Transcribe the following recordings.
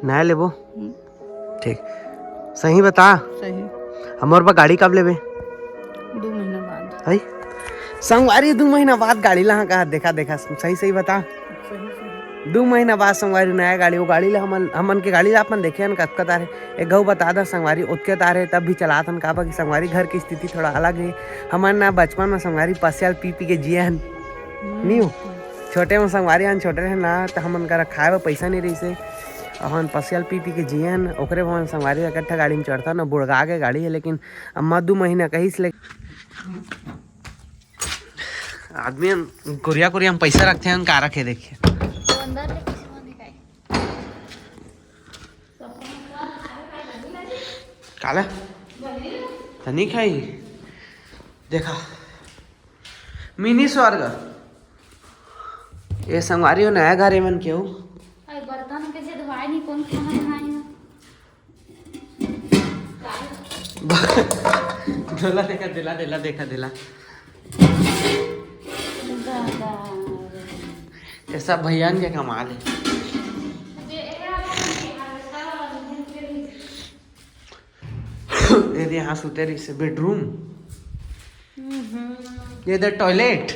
नया लेबो। ठीक, सही बता। सही। हमारे पास गाड़ी कब लेबे? 2 महीना बाद। है संगवारी 2 महीना बाद गाड़ी ला कहा? देखा देखा सही सही बता। सही 2 महीना बाद संगवारी नया गाड़ी, वो गाड़ी ला हमन के गाड़ी ला अपन देखे कतका तारे एक गौ बता दा संगवारी उतके तारे तब भी चलात हन। काबर कि संगवारी घर की स्थिति थोड़ा अलग है। हमन ना बचपन में संगवारी पसियाल पी पी के जिए हन नहीं हो। छोटे में संगवारी हन छोटे रहे ना तो हमन करा खाए बर पैसा नहीं रही से हम पसियाल पी पी के जिए हन। ओकरे हम संगवारी इकट्ठा गाड़ी में चढ़ता ना बुड़गा के गाड़ी है। लेकिन अम्मा 2 महीना कहीस ले आदमी कुरिया कुरिया में पैसा रखते हैं का रखे देखिए काला नहीं खाई। देखा मिनी स्वर्ग ये संगवारी हो नया घर मन क्यों बर्तन कैसे धोआई नहीं कौन खाना बनाई दिला देखा दिला दिला देखा दिला ये सब भैया के कमाल है। ये यहाँ सुते रही से बेडरूम, ये इधर टॉयलेट,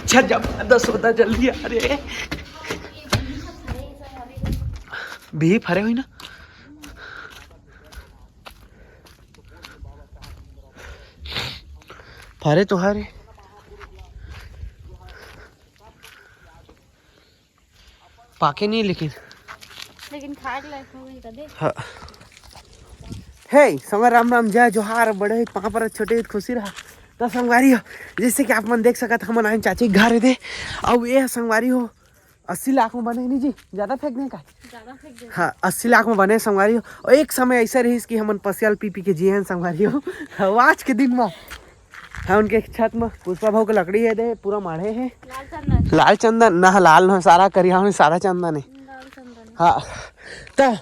अच्छा जब 10 होता जल्दी आ रहे भी फरे हुई ना। फरे तो हरे पाके नहीं लेकिन खाट लायक हो गई कदे। हाँ हे समर राम राम जय जोहार बड़े वहाँ पर छोटे खुशी रहा तो संगवारी हो जैसे कि आप मन देख सकत हमन आए चाची घर है दे और ये संगवारी हो 80 लाख में बने नहीं जी ज्यादा फेंकने का हाँ 80 लाख में बने संगवारी हो। और एक समय ऐसा रही कि हमन पसियाल पी पी के जिए हैं संगवारी हो। आज के दिन में हाँ उनके छत में पुष्पा भाव के लकड़ी है दे पूरा माढ़े है लाल चंदन ना लाल ना सारा करिया सारा चंदन है। हाँ तो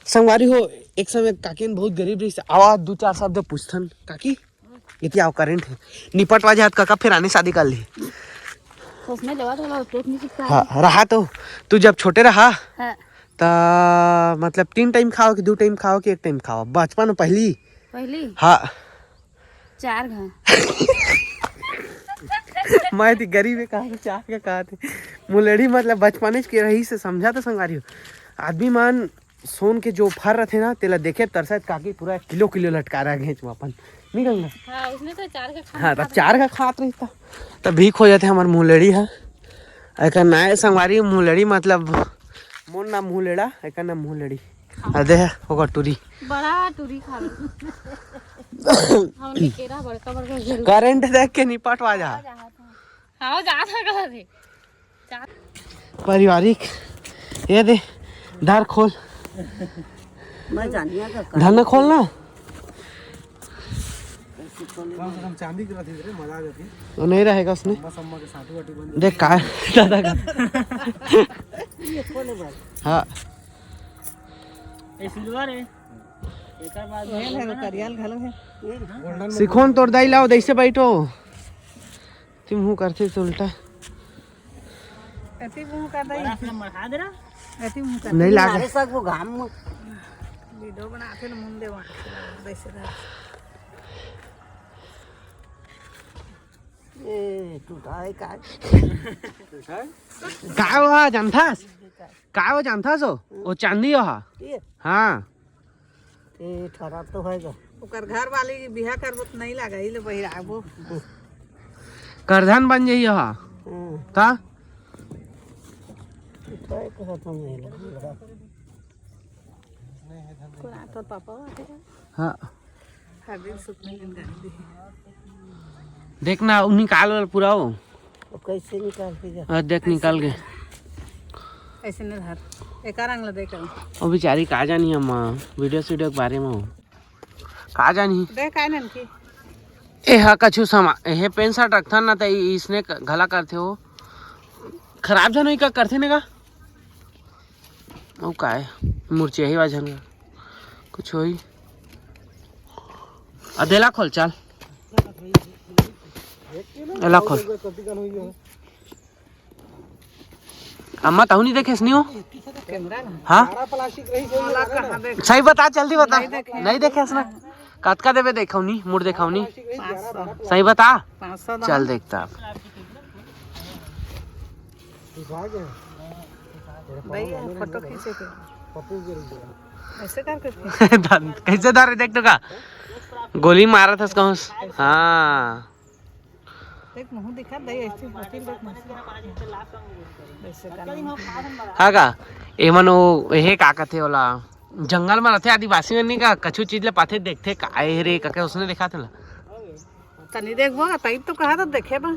संगवारी हो एक समय काकी बहुत गरीब रही आवाज 2-4 शब्द पूछथन काकी इतनी आओ करेंट है निपट वाजे हाथ काका फिर आने शादी कर ली। उसमें लेवा थोड़ा पेट नहीं चिपका। हाँ रहा तो तू जब छोटे रहा हाँ। तो मतलब 3 टाइम खाओ कि 2 टाइम खाओ कि 1 टाइम खाओ बचपन में पहली हाँ 4 घा मैं थी गरीब है कहा 4 का कहा थे मुलेड़ी मतलब बचपन के रही से समझा तो संगारी हो आदमी मान सोन के जो फर रहे ना तेला देखे तरसत काकी पूरा किलो लटका रहा घेच में अपन नहीं कहूँगा। हाँ उसने तो 4 का खा। हाँ तब 4 का खात रही था तब भीख हो जाते हमारे मुलेड़ी है एक नए संगवारी मुलेड़ी मतलब मोर नाम मुलेड़ा एक नाम मुलेड़ी अदे है होगा टूरी बड़ा टूरी खा लो हमने केरा बड़का बड़का करंट देख के निपट वा जा। हाँ जा था कहा थे पारिवारिक ये दे धर खोल मैं जानिया का धर ना खोलना चांदी की रथी रे मजा आ जाती तो नहीं रहेगा उसने बस अम्मा के साथ वाटी बन देख का दादा का ये खोले बस हाँ ए सिल्वर है एकर बाद भेल है करियाल घलो है गोल्डन सिखोन तोड़ दाई लाओ दैसे बैठो तुम हूँ करते तो उल्टा अति मुंह कर दई बड़ा मढ़ा दे रहा अति मुंह कर नहीं लागे अरे सब वो घाम वीडियो बनाते न मुंडे वहां वैसे रहा ए टूटाए का का जानथास का जानथास वो चांदी हो हाँ ए ठरा तो होएगा ओकर घर वाली के बियाह करबो त नहीं लागा इले बहिराबो करधन बन जाइए हाँ ता ठोए को तो नहीं लगा कोना तो पापा आते हाँ हर दिन सुतने दिन गाड़ी देखना निकाल पूरा हो कैसे निकालते जा देख निकाल के ऐसे न धर एक रंग ला देख और बेचारी का जानी हम वीडियो के बारे में का जानी देख आए न की ए हा कछु समा ए पेन शर्ट रखथन ना त इसने घला करथे हो खराब जन का करथे ने का ओ का है मुरचिया ही वाजन का कुछ होई अदेला खोल चल एला खोल अम्मा ताहू नहीं देखे नहीं हो कैमरा ना हाँ वाला कहाँ देख सही बता जल्दी बता नहीं देखे ना कतका देवे देखा नहीं मुड़ देखा नहीं 500 सही बता 500 चल देखता अब भैया फोटो खींचे के ऐसे करके कैसे दारे देख तो का गोली मारा था उसका हाँ देख मुंह दिखा दे ऐसे होती देख ऐसे कर हाँ का एमन वो हे का कहते वाला जंगल में रहते आदिवासी में नहीं का कछु चीज ले पाते देखते काहे रे का उसने देखा था तनी देखबो तई तो कहा तो देखे बा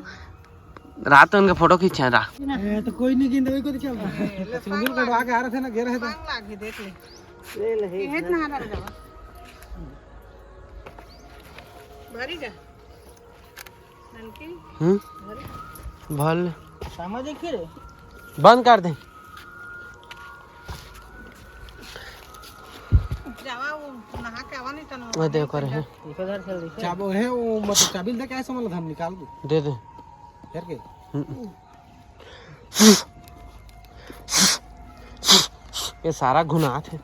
रात में उनके फोटो खींचे रा तो कोई नहीं गिन कोई चल सिंगल कटवा के आ रहे थे ना घेर है तो लागे देख ले ले हे ना आ रहा भरी जा नलकी भल समझ के रे बंद कर दे जावा वो नहा के आवा नहीं तन वो देखो रे इधर चल देखो चाबो है वो मतलब चाबी दे कैसे मतलब हम निकाल दो दे दे यार के ये सारा गुनाह थे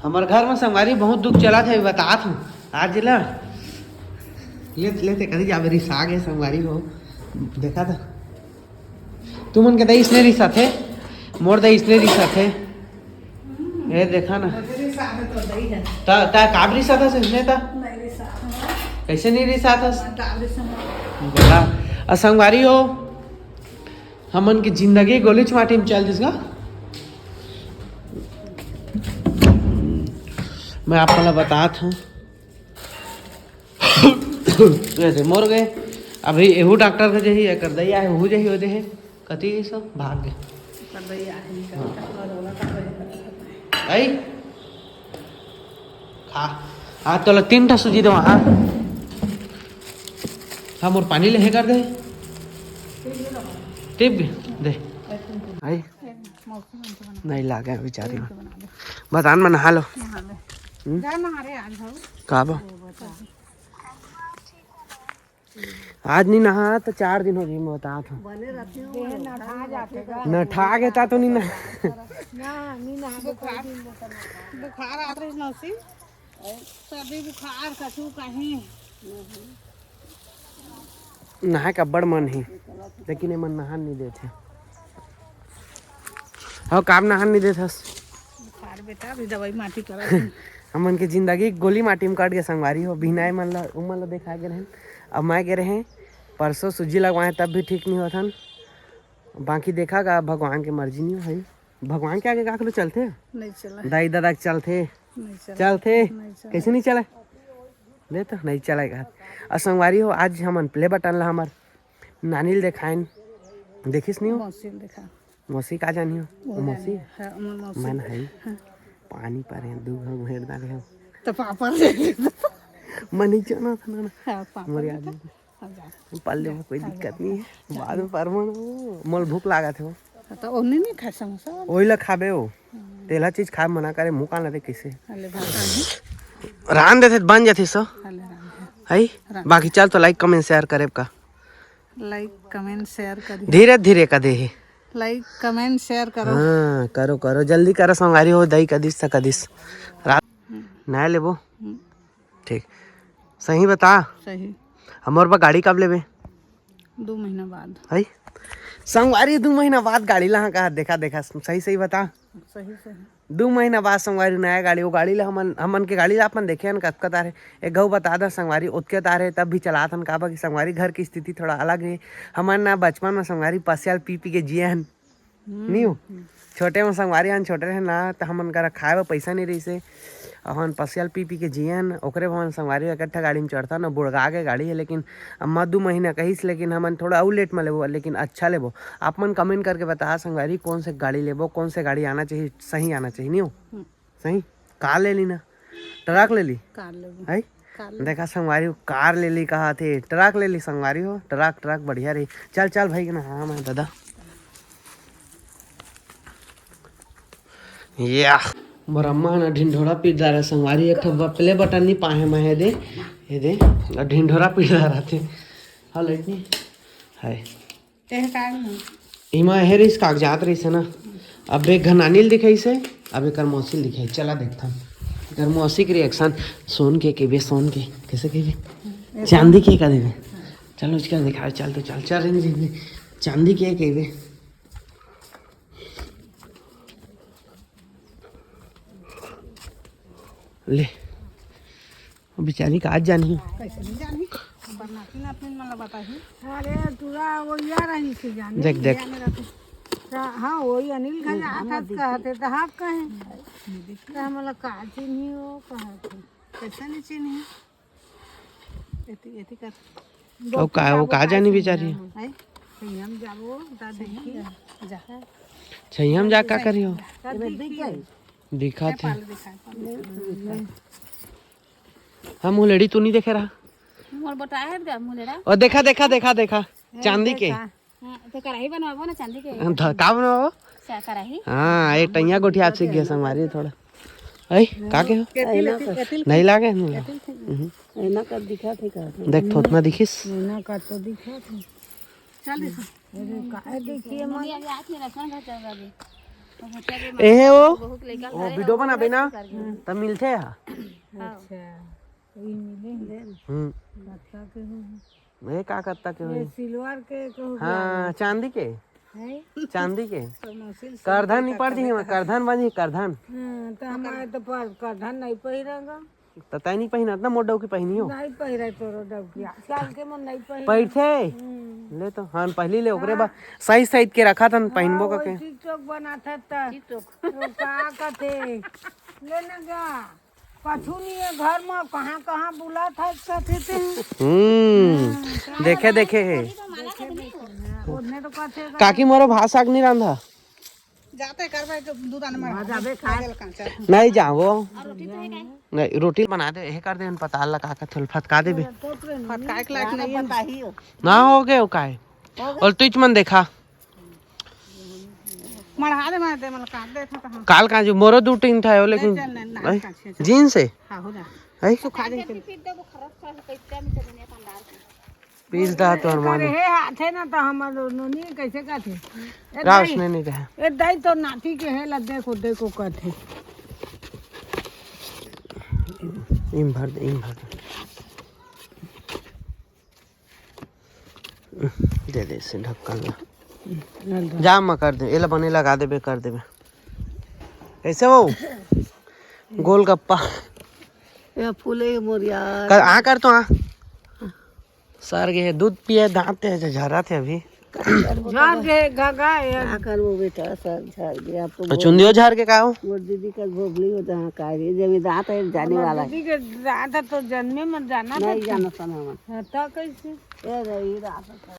हमारे घर में संगवारी बहुत दुख चला था बता हूँ आज ला लेते कभी जावे रिसा गए संगवारी हो देखा था तुमन के दई इसने रिसा थे मोर दई इसने रिसा थे ये देखा ना ता काब रिसा था इसने था कैसे नहीं रिसा था बोला असंगवारी हो हमन की जिंदगी गोलीच माटी में चल जिसका मैं आपको बता था वैसे मोर गए अभी एहू डॉक्टर के जही कर दैया है हु जही होते है कति सब भाग गए आई खा आ तो 3 सूजी दो हाँ हम और पानी ले कर दे टिप भी दे आई नहीं लागे बेचारी बतान में नहा लो जा नहा रे आज भाऊ का बा आज नहीं नहा तो 4 दिन हो गए मैं बता था न ठा गए ता तो नहीं ना बुखार आ रही नौसी सर्दी बुखार कछु कहीं नहा का बड़ मन है लेकिन मन नहान नहीं देते हाँ काम नहान नहीं देता बुखार बेटा अभी दवाई माटी करा हमन के जिंदगी गोली माटी में काट के संगवारी हो बिनाए मन ला उमन ला देखा गए रहे अब मैं गए रहे परसों सूजी लगवाए तब भी ठीक नहीं हुआ था बाकी देखा गा भगवान की मर्जी नहीं है भगवान के आगे का चलते नहीं चला दाई दादा चलते नहीं चला चलते नहीं चला कैसे नहीं चला दे तो नहीं चलेगा असंगवारी हो आज हमन प्ले बटन ला हमार नानील देखाइन देखिस नहीं हो मौसी ने देखा मौसी का जानी हो मौसी है अमन मौसी मन है पानी पर है दू घर घेर डाले हो तो पापा ले मन नहीं जाना था ना हाँ पापा हमारे आदमी पल्ले में कोई दिक्कत नहीं है बाद में परमण मोल भूख लागा थे तो उन्हें नहीं खा समोसा वही ला खाबे हो तेला चीज खाए मना करे मुँह कान लेते कैसे हले भात रान देते बन जाते सो हले राम है बाकी चल तो लाइक कमेंट शेयर करे का लाइक कमेंट शेयर करिए धीरे धीरे का दे लाइक कमेंट शेयर करो हाँ करो करो जल्दी करो संगारी हो दही कदिस से कदिस रात नया लेबो ठीक सही बता सही हमारे पास गाड़ी कब लेबे 2 महीना बाद है संगवारी 2 महीना बाद गाड़ी ला कहा देखा देखा सही सही बता सही सही 2 महीना बाद संगवारी नया गाड़ी वो गाड़ी ला हमन के गाड़ी ला अपन देखे कतका तारे एक गौ बता दा संगवारी उतके तारे तब भी चलाथन का कि संगवारी घर की स्थिति थोड़ा अलग है हमन ना बचपन में संगवारी पसियाल पी पी के जियन नहीं हो छोटे में संगवारी हन छोटे रहे ना तो हमन करा खाए वा पैसा नहीं रही से हम पसियाल पी पी के जियन ओकरे हम संगवारी इकट्ठा गाड़ी में चढ़ता ना बुड़गा के गाड़ी है लेकिन अम्मा 2 महीना कहीस लेकिन हमन थोड़ा और लेट में लेबो लेकिन अच्छा लेबो आप मन कमेंट करके बता संगवारी कौन से गाड़ी लेबो कौन से गाड़ी आना चाहिए सही आना चाहिए नहीं हो सही कार ले ली ना ट्रक ले ली कार ले है कार देखा संगवारी कार ले ली कहा थे ट्रक ले ली संगवारी हो ट्रक बढ़िया रही चल चल भाई ना हाँ मैं दादा या ब्रह्मा ना ढिंढोरा पीट रहा संगवारी एक प्ले बटन नहीं पाए मैं दे ये दे ढिंढोरा पीट रहा थे हाँ लाइट नहीं है ते काय इमा हेरिस कागजात रही से ना अब एक घनानील दिखाई से अब एक मौसिल दिखाई चला देखता एकर मौसी के रिएक्शन सोन के केबे सोन के कैसे केबे चांदी के का देबे चलो उसका दिखा चल तो चल चल रही चांदी के केबे ले वो बेचारी का आज जानी कैसे नहीं जानी बनाती ना अपने मला बताही अरे तुरा वो यार आई से जाने देख देख हाँ वही अनिल खान आता कहते तो हाँ कहे तो हमला का चिन्ही हो कहते कैसे नहीं चिन्ही एती कर वो का जानी बेचारी है हम जाबो ता देखी जा सही हम जा का करियो दिखा थे हम वो लड़ी तू नहीं देखे रहा मोर बताया है मुलेड़ा और देखा देखा देखा देखा चांदी के हां तो कढ़ाई बनवाबो ना चांदी के का बनाओ सा कढ़ाई हाँ एक टैया गोठी आप सीख गया संगवारी थोड़ा ऐ का के हो नहीं लागे एना कर दिखा थे का देख थोत में दिखिस एना का तो दिखा थे चल देखो का देखिए मन अभी आके रसन का चल दे ए वो बहुत लइका वो वीडियो बनाबे ना तब मिलते हैं अच्छा ये मिले बच्चा के हो ये का करता के होई सिल्वर के कहू हाँ चांदी के है चांदी के मौसिल करधन नहीं पड़ दी करधन बनी करधन तो हमारे तो पर करधन नहीं पहिरेगा तो तय नहीं पहना ना मोडो की पहनी हो नहीं पहिरे तोरो डबकिया साल के मन नहीं पहिरे पैसे ले तो हाँ पहली ले ओकरे बाद सही सही के रखा था पहनबो का के टिकटॉक बनाता था टिकटॉक का कहते ले ना गा कछु नहीं है घर में कहाँ कहाँ बुला था कहते थे देखे देखे ओने तो कहते काकी मोरो भात साग नहीं रांधा जाते करबे तो दूध आने में जाबे खा कांचा नहीं जाओ नहीं रोटी बना दे यही कर दे पता लगा का थोल फटका देबे फटकाए के लायक नहीं बताही ना हो गए काय और तुझ मन देखा मढ़ा दे मार दे मतलब काट दे था कहां काल का जो मोरो दू टीन था लेकिन जीन्स से हो जा है सुखा दे पीस दा तो अरे हे हाथे ना तो हमर नोनी कैसे काथे राउस नहीं रहा ए दाई तो नाती के है ला देखो देखो काथे इन भर दे से ढक्कन ला जाम में कर दे एला बने लगा देबे कर देबे कैसे वो गोलगप्पा ये फूले मोरिया कर तो आ सर गए दूध पिए दांत है झरा थे अभी झाड़ के गागा या कर वो बेटा सर झाड़ गया आप तो चुंदियो झाड़ के का हो वो दीदी का भोगली होता है का ये जब दांत है जाने वाला है दीदी के दांत तो जन्मे मत जाना नहीं जाना समय में तो कैसे ए रही रात